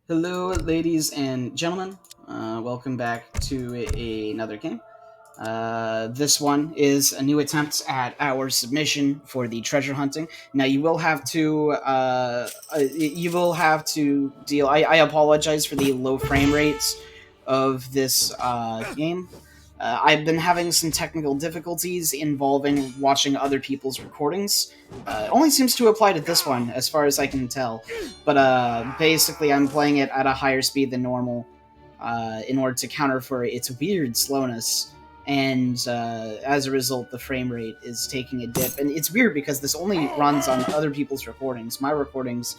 Hello, ladies and gentlemen. Welcome back to another game. This one is a new attempt at our submission for the treasure hunting. Now you will have to deal. I apologize for the low frame rates of this game. I've been having some technical difficulties involving watching other people's recordings. It only seems to apply to this one, as far as I can tell. But basically, I'm playing it at a higher speed than normal in order to counter for its weird slowness. And as a result, the frame rate is taking a dip. And it's weird because this only runs on other people's recordings. My recordings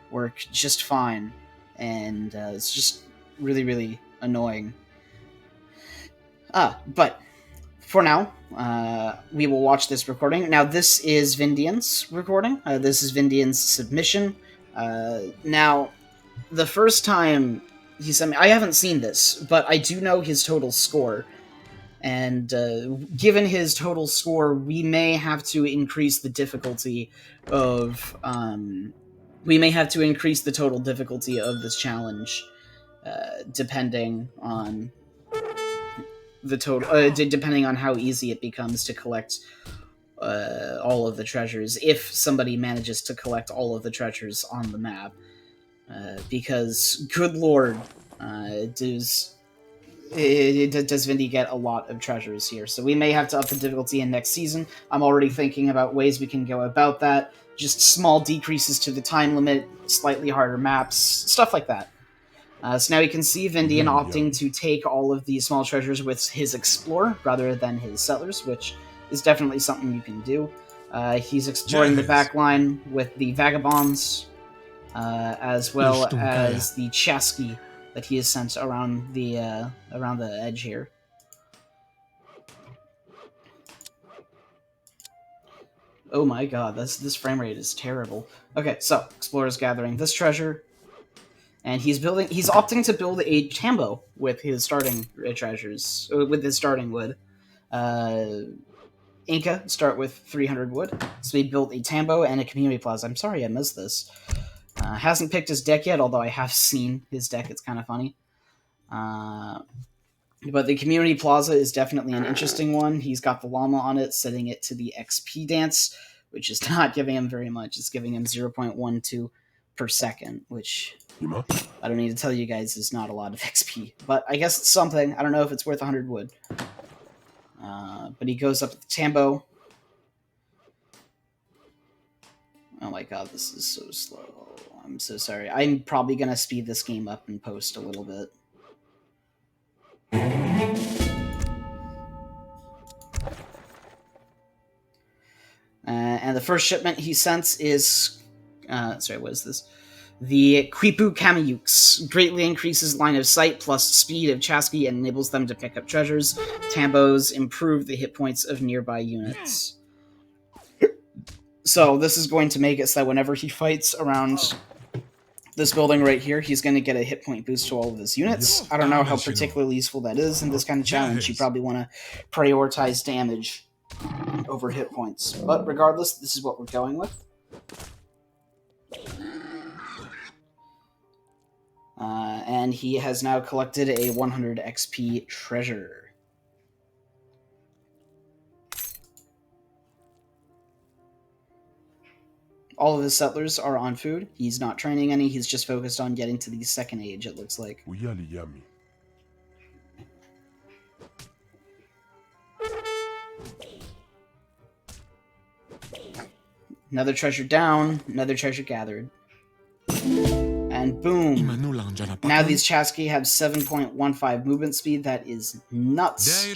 work just fine. And it's just really, really annoying. But for now, we will watch this recording. Now, this is Vindian's recording. This is Vindian's submission. Now, the first time he sent me, I haven't seen this, but I do know his total score. And given his total score, we may have to increase the difficulty of. We may have to increase the total difficulty of this challenge, depending on the total, depending on how easy it becomes to collect all of the treasures. If somebody manages to collect all of the treasures on the map, because good lord, does Vindy get a lot of treasures here? So we may have to up the difficulty in next season. I'm already thinking about ways we can go about that. Just small decreases to the time limit, slightly harder maps, stuff like that. So now you can see Vindian opting to take all of these small treasures with his Explorer rather than his Settlers, which is definitely something you can do. He's exploring the back line with the Vagabonds, as well as the Chasqui that he has sent around the edge here. Oh my god, this frame rate is terrible. Okay, so Explorer's gathering this treasure, and he's opting to build a tambo with his starting treasures, with his starting wood. Inca start with 300 wood, so he built a tambo and a community plaza. I'm sorry I missed this. Hasn't picked his deck yet, although I have seen his deck. It's kind of funny. But the community plaza is definitely an interesting one. He's got the llama on it, setting it to the XP dance, which is not giving him very much. It's giving him 0.12 per second, which I don't need to tell you guys is not a lot of XP. But I guess it's something. I don't know if it's worth 100 wood. But he goes up to the tambo. Oh my god, this is so slow. I'm so sorry. I'm probably going to speed this game up and post a little bit. And the first shipment he sends is... what is this? The Quipu Kamiyuks greatly increases line of sight plus speed of Chasqui and enables them to pick up treasures. Tambos improve the hit points of nearby units. So this is going to make it so that whenever he fights around this building right here, he's going to get a hit point boost to all of his units. I don't know how particularly useful that is in this kind of challenge. You probably want to prioritize damage over hit points. But regardless, this is what we're going with. And he has now collected a 100 XP treasure. All of his settlers are on food. He's not training any. He's just focused on getting to the second age, it looks like. Another treasure down, another treasure gathered. And boom! Now these Chasqui have 7.15 movement speed. That is nuts.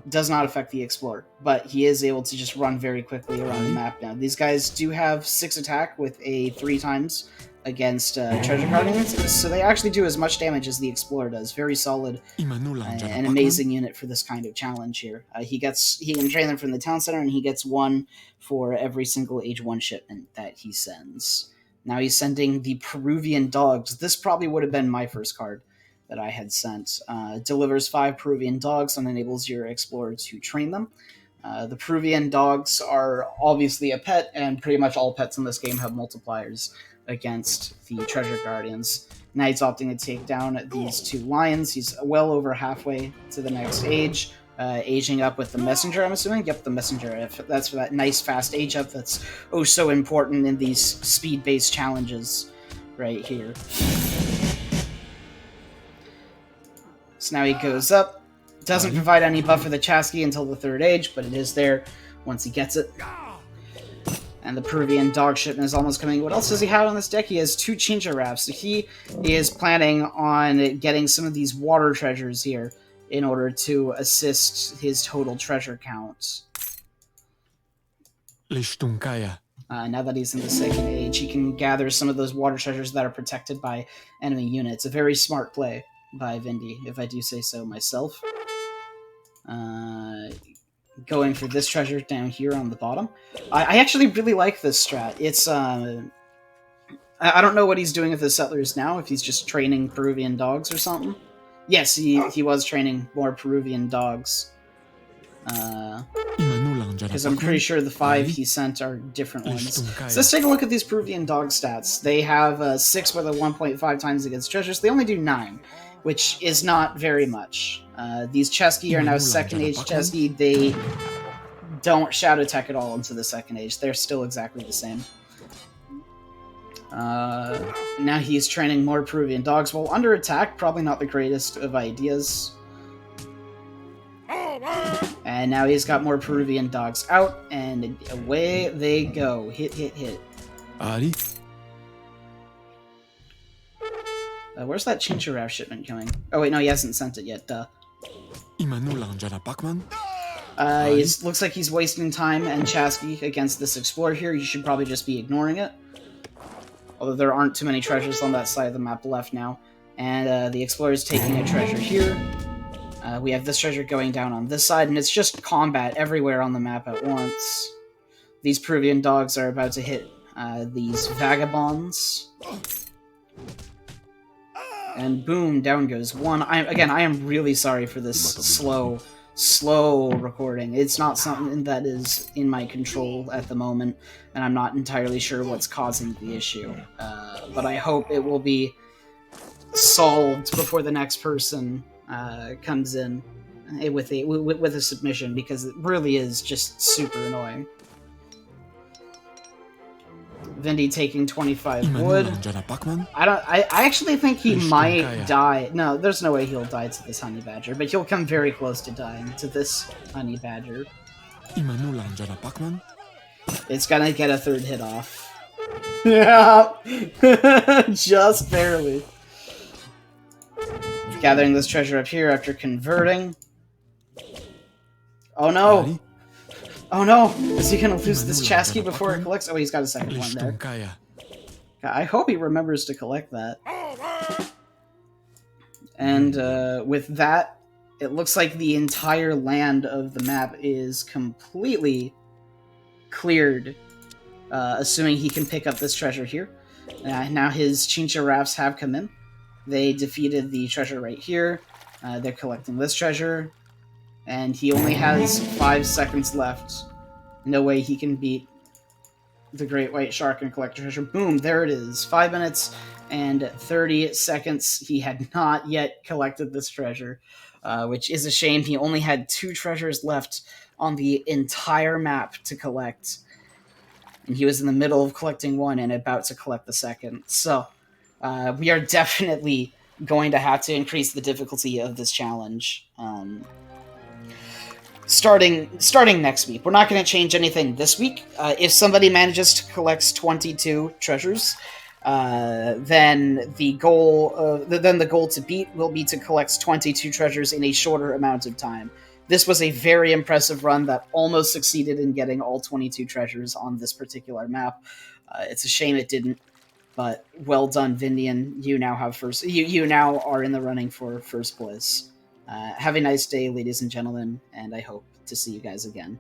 Does not affect the Explorer, but he is able to just run very quickly around the map now. These guys do have 6 attack with a 3 times against treasure guardians, so they actually do as much damage as the Explorer does. Very solid, an amazing unit for this kind of challenge here. He can train them from the town center, and he gets 1 for every single age 1 shipment that he sends. Now he's sending the Peruvian dogs. This probably would have been my first card that I had sent. Delivers 5 Peruvian dogs and enables your explorer to train them. The Peruvian dogs are obviously a pet, and pretty much all pets in this game have multipliers against the Treasure Guardians. Now he's opting to take down these 2 lions. He's well over halfway to the next age. Aging up with the Messenger, I'm assuming? Yep, the Messenger. That's for that nice fast age up that's oh so important in these speed-based challenges right here. So now he goes up. Doesn't provide any buff for the Chasqui until the 3rd age, but it is there once he gets it. And the Peruvian dog shipment is almost coming. What else does he have on this deck? He has 2 Chincha Wraps. So he is planning on getting some of these water treasures here in order to assist his total treasure count. Now that he's in the 2nd age, he can gather some of those water treasures that are protected by enemy units. A very smart play by Vindy, if I do say so myself. Going for this treasure down here on the bottom. I actually really like this strat. It's, I don't know what he's doing with his settlers now, if he's just training Peruvian dogs or something. Yes, he was training more Peruvian dogs. Because I'm pretty sure the 5 he sent are different ones. So let's take a look at these Peruvian dog stats. They have 6 with a 1.5 times against treasures. They only do 9, which is not very much. These Chesky are now 2nd age Chesky. They don't shadow tech at all into the 2nd age. They're still exactly the same. Now he's training more Peruvian dogs. Well, under attack, probably not the greatest of ideas. And now he's got more Peruvian dogs out, and away they go. Hit, hit, hit. Where's that Chincha Wrap shipment going? Oh wait, no, he hasn't sent it yet, duh. Looks like he's wasting time and Chasqui against this Explorer here. You should probably just be ignoring it. Although there aren't too many treasures on that side of the map left now. And the Explorer is taking a treasure here. We have this treasure going down on this side, and it's just combat everywhere on the map at once. These Peruvian dogs are about to hit these vagabonds. And boom, down goes 1. I am really sorry for this slow recording. It's not something that is in my control at the moment, and I'm not entirely sure what's causing the issue. But I hope it will be solved before the next person comes in with a submission, because it really is just super annoying. Vindy taking 25 wood. I actually think he might die. No, there's no way he'll die to this honey badger, but he'll come very close to dying to this honey badger. It's gonna get a 3rd hit off. Yeah, just barely. Gathering this treasure up here after converting. Oh no! Oh no! Is he gonna lose this Chasqui before it collects? Oh, he's got a 2nd one there. I hope he remembers to collect that. And with that, it looks like the entire land of the map is completely cleared, assuming he can pick up this treasure here. Now his Chincha Wraps have come in. They defeated the treasure right here. They're collecting this treasure. And he only has 5 seconds left. No way he can beat the Great White Shark and collect treasure. Boom, there it is. 5 minutes and 30 seconds. He had not yet collected this treasure, which is a shame. He only had 2 treasures left on the entire map to collect. And he was in the middle of collecting 1 and about to collect the 2nd. So, we are definitely going to have to increase the difficulty of this challenge. Starting next week. We're not going to change anything this week. If somebody manages to collect 22 treasures, then the goal to beat will be to collect 22 treasures in a shorter amount of time. This was a very impressive run that almost succeeded in getting all 22 treasures on this particular map. It's a shame it didn't, but well done, Vindian. You now have first. You now are in the running for first place. Have a nice day, ladies and gentlemen, and I hope to see you guys again.